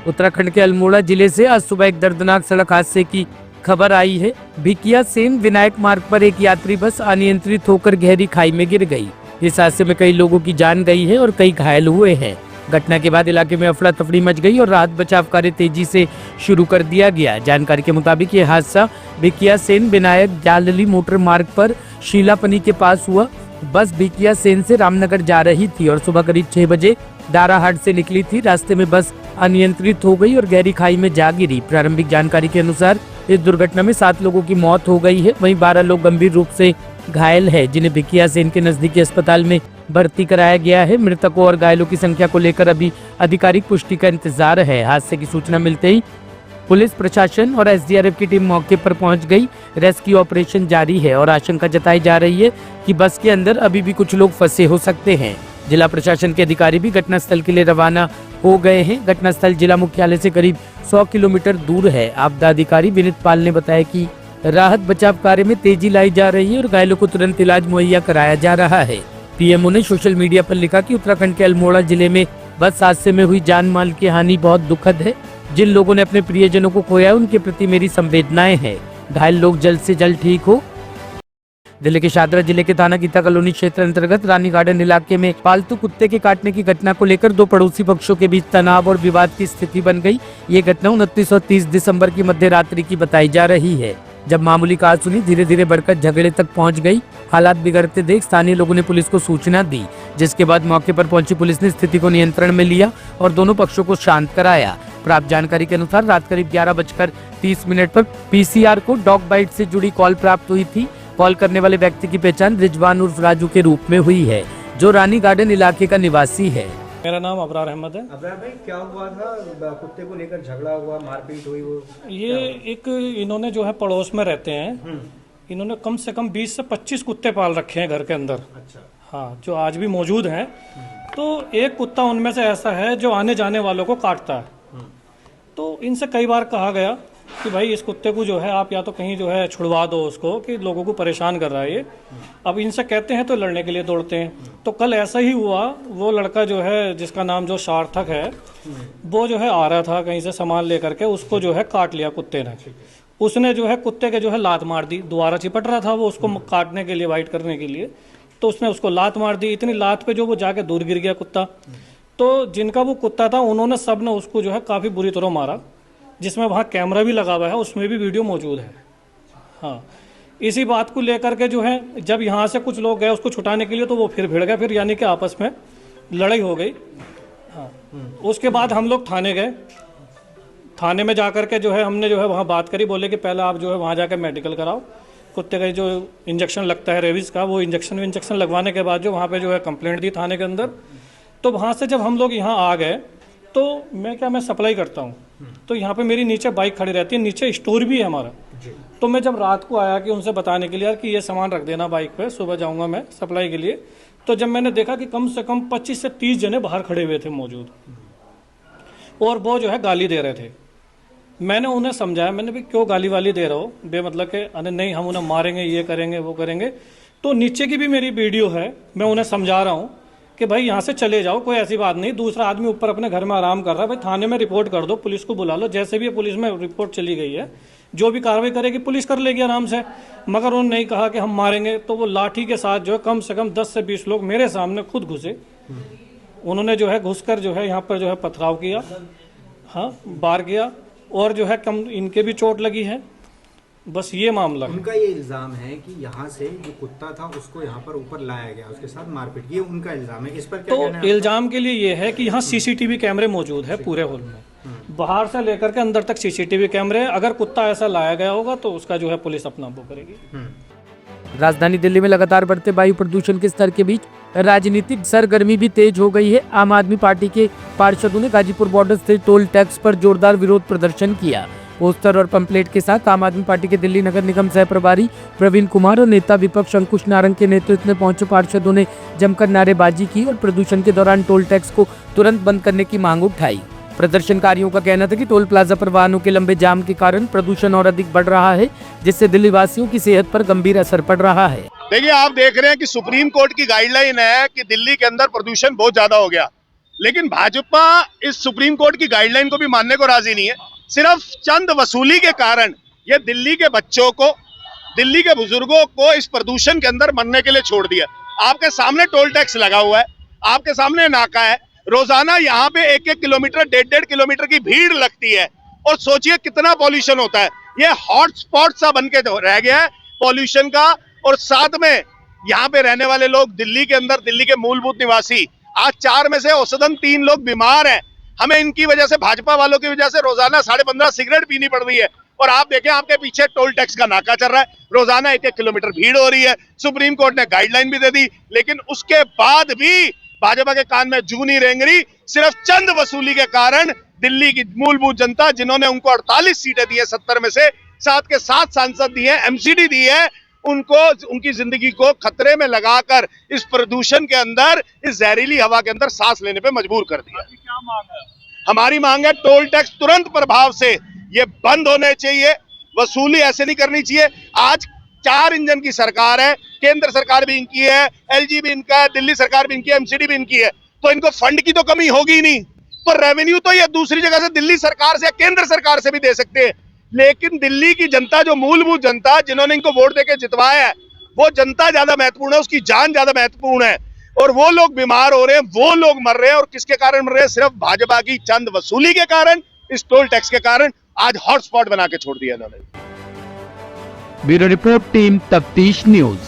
उत्तराखंड के अल्मोड़ा जिले से आज सुबह एक दर्दनाक सड़क हादसे की खबर आई है। भिकिया सेन विनायक मार्ग पर एक यात्री बस अनियंत्रित होकर गहरी खाई में गिर गई। इस हादसे में कई लोगों की जान गई है और कई घायल हुए हैं। घटना के बाद इलाके में अफरा तफरी मच गई और राहत बचाव कार्य तेजी से शुरू कर दिया गया। जानकारी के मुताबिक ये हादसा भिकिया सेन विनायक जालली मोटर मार्ग पर शीलापनी के पास हुआ। बस भिकिया सेन से रामनगर जा रही थी और सुबह करीब 6 बजे दाराहाट से निकली थी। रास्ते में बस अनियंत्रित हो गई और गहरी खाई में जा गिरी। प्रारंभिक जानकारी के अनुसार इस दुर्घटना में 7 लोगों की मौत हो गई है, वहीं 12 लोग गंभीर रूप से घायल है, जिन्हें भिकिया सेन के नजदीकी अस्पताल में भर्ती कराया गया है। मृतकों और घायलों की संख्या को लेकर अभी आधिकारिक पुष्टि का इंतजार है। हादसे की सूचना मिलते ही पुलिस प्रशासन और एसडीआरएफ की टीम मौके पर पहुंच गई। रेस्क्यू ऑपरेशन जारी है और आशंका जताई जा रही है कि बस के अंदर अभी भी कुछ लोग फंसे हो सकते हैं। जिला प्रशासन के अधिकारी भी घटनास्थल के लिए रवाना हो गए हैं। घटनास्थल जिला मुख्यालय से करीब 100 किलोमीटर दूर है। आपदा अधिकारी विनीत पाल ने बताया कि राहत बचाव कार्य में तेजी लाई जा रही है और घायलों को तुरंत इलाज मुहैया कराया जा रहा है। पीएमओ ने सोशल मीडिया पर लिखा कि उत्तराखंड के अल्मोड़ा जिले में बस हादसे में हुई जान माल की हानि बहुत दुखद है। जिन लोगों ने अपने प्रियजनों को खोया उनके प्रति मेरी संवेदनाएं हैं। घायल लोग जल्द से जल्द ठीक हो। दिल्ली के शादरा जिले के थाना गीता कॉलोनी क्षेत्र अंतर्गत रानी गार्डन इलाके में पालतू कुत्ते के काटने की घटना को लेकर 2 पड़ोसी पक्षों के बीच तनाव और विवाद की स्थिति बन गई। ये घटना 29 और 30 दिसंबर की मध्य रात्रि की बताई जा रही है। जब मामूली कहासुनी धीरे धीरे बढ़कर झगड़े तक पहुंच गई। हालात बिगड़ते देख स्थानीय लोगों ने पुलिस को सूचना दी, जिसके बाद मौके पर पहुंची पुलिस ने स्थिति को नियंत्रण में लिया और दोनों पक्षों को शांत कराया। प्राप्त जानकारी के अनुसार रात करीब 11:30 पर पीसीआर को डॉग बाइट से जुड़ी कॉल प्राप्त हुई थी। कॉल करने वाले व्यक्ति की पहचान रिजवान उर्फ राजू के रूप में हुई है, जो रानी गार्डन इलाके का निवासी है। मेरा नाम अबरार अहमद है। अबरार भाई, क्या हुआ था? कुत्ते को लेकर झगड़ा हुआ, मारपीट हुई? वो ये एक इन्होंने जो है पड़ोस में रहते हैं, इन्होंने कम से कम 20 से 25 कुत्ते पाल रखे हैं घर के अंदर। अच्छा। हाँ, जो आज भी मौजूद हैं। तो एक कुत्ता उनमें से ऐसा है जो आने जाने वालों को काटता है। तो इनसे कई बार कहा गया कि भाई इस कुत्ते को जो है आप या तो कहीं जो है छुड़वा दो उसको, कि लोगों को परेशान कर रहा है ये। अब इनसे कहते हैं तो लड़ने के लिए दौड़ते हैं। तो कल ऐसा ही हुआ। वो लड़का जो है जिसका नाम जो सार्थक है, वो जो है आ रहा था कहीं से सामान लेकर के, उसको जो है काट लिया कुत्ते ने। उसने जो है कुत्ते के जो है लात मार दी। दोबारा चिपट रहा था वो उसको काटने के लिए, वाइट करने के लिए, तो उसने उसको लात मार दी। इतनी लात पे जो वो जाके दूर गिर गया कुत्ता। तो जिनका वो कुत्ता था उन्होंने सब ने उसको जो है काफ़ी बुरी तरह मारा, जिसमें वहाँ कैमरा भी लगा हुआ है, उसमें भी वीडियो मौजूद है। हाँ, इसी बात को लेकर के जो है जब यहाँ से कुछ लोग गए उसको छुटाने के लिए, तो वो फिर भिड़ गए, फिर यानी कि आपस में लड़ाई हो गई। हाँ, उसके बाद हम लोग थाने गए। थाने में जाकर के जो है हमने जो है वहाँ बात करी। बोले कि पहले आप जो है वहाँ जाकर मेडिकल कराओ, कुत्ते का जो इंजेक्शन लगता है रेबीज का, वो इंजेक्शन लगवाने के बाद जो वहाँ पे जो है कंप्लेंट दी थाने के अंदर। तो वहाँ से जब हम लोग यहाँ आ गए तो मैं सप्लाई करता हूँ, तो यहाँ पे मेरी नीचे बाइक खड़ी रहती है, नीचे स्टोर भी है हमारा। तो मैं जब रात को आया कि उनसे बताने के लिए यार कि ये सामान रख देना बाइक पे, सुबह जाऊँगा मैं सप्लाई के लिए, तो जब मैंने देखा कि कम से कम 25 से 30 जने बाहर खड़े हुए थे मौजूद, और वो जो है गाली दे रहे थे। मैंने उन्हें समझाया, मैंने भी क्यों गाली वाली दे रहे हो बेमतलब के? अरे नहीं, हम उन्हें मारेंगे, ये करेंगे, वो करेंगे। तो नीचे की भी मेरी वीडियो है, मैं उन्हें समझा रहा हूँ कि भाई यहाँ से चले जाओ, कोई ऐसी बात नहीं। दूसरा आदमी ऊपर अपने घर में आराम कर रहा है, भाई थाने में रिपोर्ट कर दो, पुलिस को बुला लो। जैसे भी पुलिस में रिपोर्ट चली गई है, जो भी कार्रवाई करेगी पुलिस कर लेगी आराम से। मगर उन्होंने नहीं कहा कि हम मारेंगे। तो वो लाठी के साथ जो है कम से कम 10 से 20 लोग मेरे सामने खुद घुसे। उन्होंने जो है घुसकर जो है यहाँ पर जो है पथराव किया, हाँ, वार किया, और जो है कम इनके भी चोट लगी है। बस ये मामला है। उनका ये इल्जाम है कि यहाँ से जो कुत्ता था उसको यहाँ पर ऊपर लाया गया, उसके साथ मारपीट, ये उनका इल्जाम है। इस पर क्या कहना है? तो इल्जाम के लिए ये है कि यहाँ सीसीटीवी कैमरे मौजूद है पूरे हॉल में, बाहर से लेकर के अंदर तक सीसीटीवी कैमरे। अगर कुत्ता ऐसा लाया गया होगा तो उसका जो है पुलिस अपना वो करेगी। राजधानी दिल्ली में लगातार बढ़ते वायु प्रदूषण के स्तर के बीच राजनीतिक सरगर्मी भी तेज हो गई है। आम आदमी पार्टी के पार्षदों ने गाजीपुर बॉर्डर स्थित टोल टैक्स पर जोरदार विरोध प्रदर्शन किया। पोस्टर और पंपलेट के साथ आम आदमी पार्टी के दिल्ली नगर निगम सह प्रभारी प्रवीण कुमार और नेता विपक्ष अंकुश नारंग के नेतृत्व में पहुंचे पार्षदों ने जमकर नारेबाजी की और प्रदूषण के दौरान टोल टैक्स को तुरंत बंद करने की मांग उठाई। प्रदर्शनकारियों का कहना था कि टोल प्लाजा पर वाहनों के लंबे जाम के कारण प्रदूषण और अधिक बढ़ रहा है, जिससे दिल्ली वासियों की सेहत पर गंभीर असर पड़ रहा है। देखिए, आप देख रहे हैं कि सुप्रीम कोर्ट की गाइडलाइन है कि दिल्ली के अंदर प्रदूषण बहुत ज्यादा हो गया, लेकिन भाजपा इस सुप्रीम कोर्ट की गाइडलाइन को भी मानने को राजी नहीं है। सिर्फ चंद वसूली के कारण ये दिल्ली के बच्चों को, दिल्ली के बुजुर्गों को इस प्रदूषण के अंदर मरने के लिए छोड़ दिया। आपके सामने टोल टैक्स लगा हुआ है, आपके सामने नाका है, रोजाना यहाँ पे 1-1 किलोमीटर 1.5 किलोमीटर की भीड़ लगती है और सोचिए कितना पॉल्यूशन होता है। ये हॉटस्पॉट सा बन के रह गया है पॉल्यूशन का। और साथ में यहाँ पे रहने वाले लोग, दिल्ली के अंदर दिल्ली के मूलभूत निवासी, आज 4 में से औसतन 3 लोग बीमार हैं। हमें इनकी वजह से, भाजपा वालों की वजह से रोजाना 15.5 सिगरेट पीनी पड़ रही है। और आप देखें आपके पीछे टोल टैक्स का नाका चल रहा है, रोजाना 1-1 किलोमीटर भीड़ हो रही है। सुप्रीम कोर्ट ने गाइडलाइन भी दे दी, लेकिन उसके बाद भी भाजपा के कान में जू नहीं रेंग रही। सिर्फ चंद वसूली के कारण दिल्ली की मूलभूत जनता, जिन्होंने उनको 48 सीटें दी है 70 में से, 7 के 7 सांसद दिए हैं, एमसीडी दी है, उनको उनकी जिंदगी को खतरे में लगाकर इस प्रदूषण के अंदर, इस जहरीली हवा के अंदर सांस लेने पे मजबूर कर दिया। क्या मांग है? हमारी मांग है टोल टैक्स तुरंत प्रभाव से ये बंद होने चाहिए। वसूली ऐसे नहीं करनी चाहिए। आज 4 इंजन की सरकार है, केंद्र सरकार भी इनकी है, एलजी भी इनका है, दिल्ली सरकार भी इनकी है, एमसीडी भी इनकी है, तो इनको फंड की तो कमी होगी ही नहीं। तो रेवेन्यू तो ये दूसरी जगह से, दिल्ली सरकार से या केंद्र सरकार से भी दे सकते हैं, लेकिन दिल्ली की जनता, जो मूलभूत जनता जिन्होंने इनको वोट देके जितवाया है, वो जनता ज्यादा महत्वपूर्ण है, उसकी जान ज्यादा महत्वपूर्ण है। और वो लोग बीमार हो रहे हैं, वो लोग मर रहे हैं, और किसके कारण मर रहे हैं? सिर्फ भाजपा की चंद वसूली के कारण, इस टोल टैक्स के कारण आज हॉटस्पॉट बना के छोड़ दिया इन्होंने। ब्यूरो रिपोर्ट, टीम तफ्तीश न्यूज।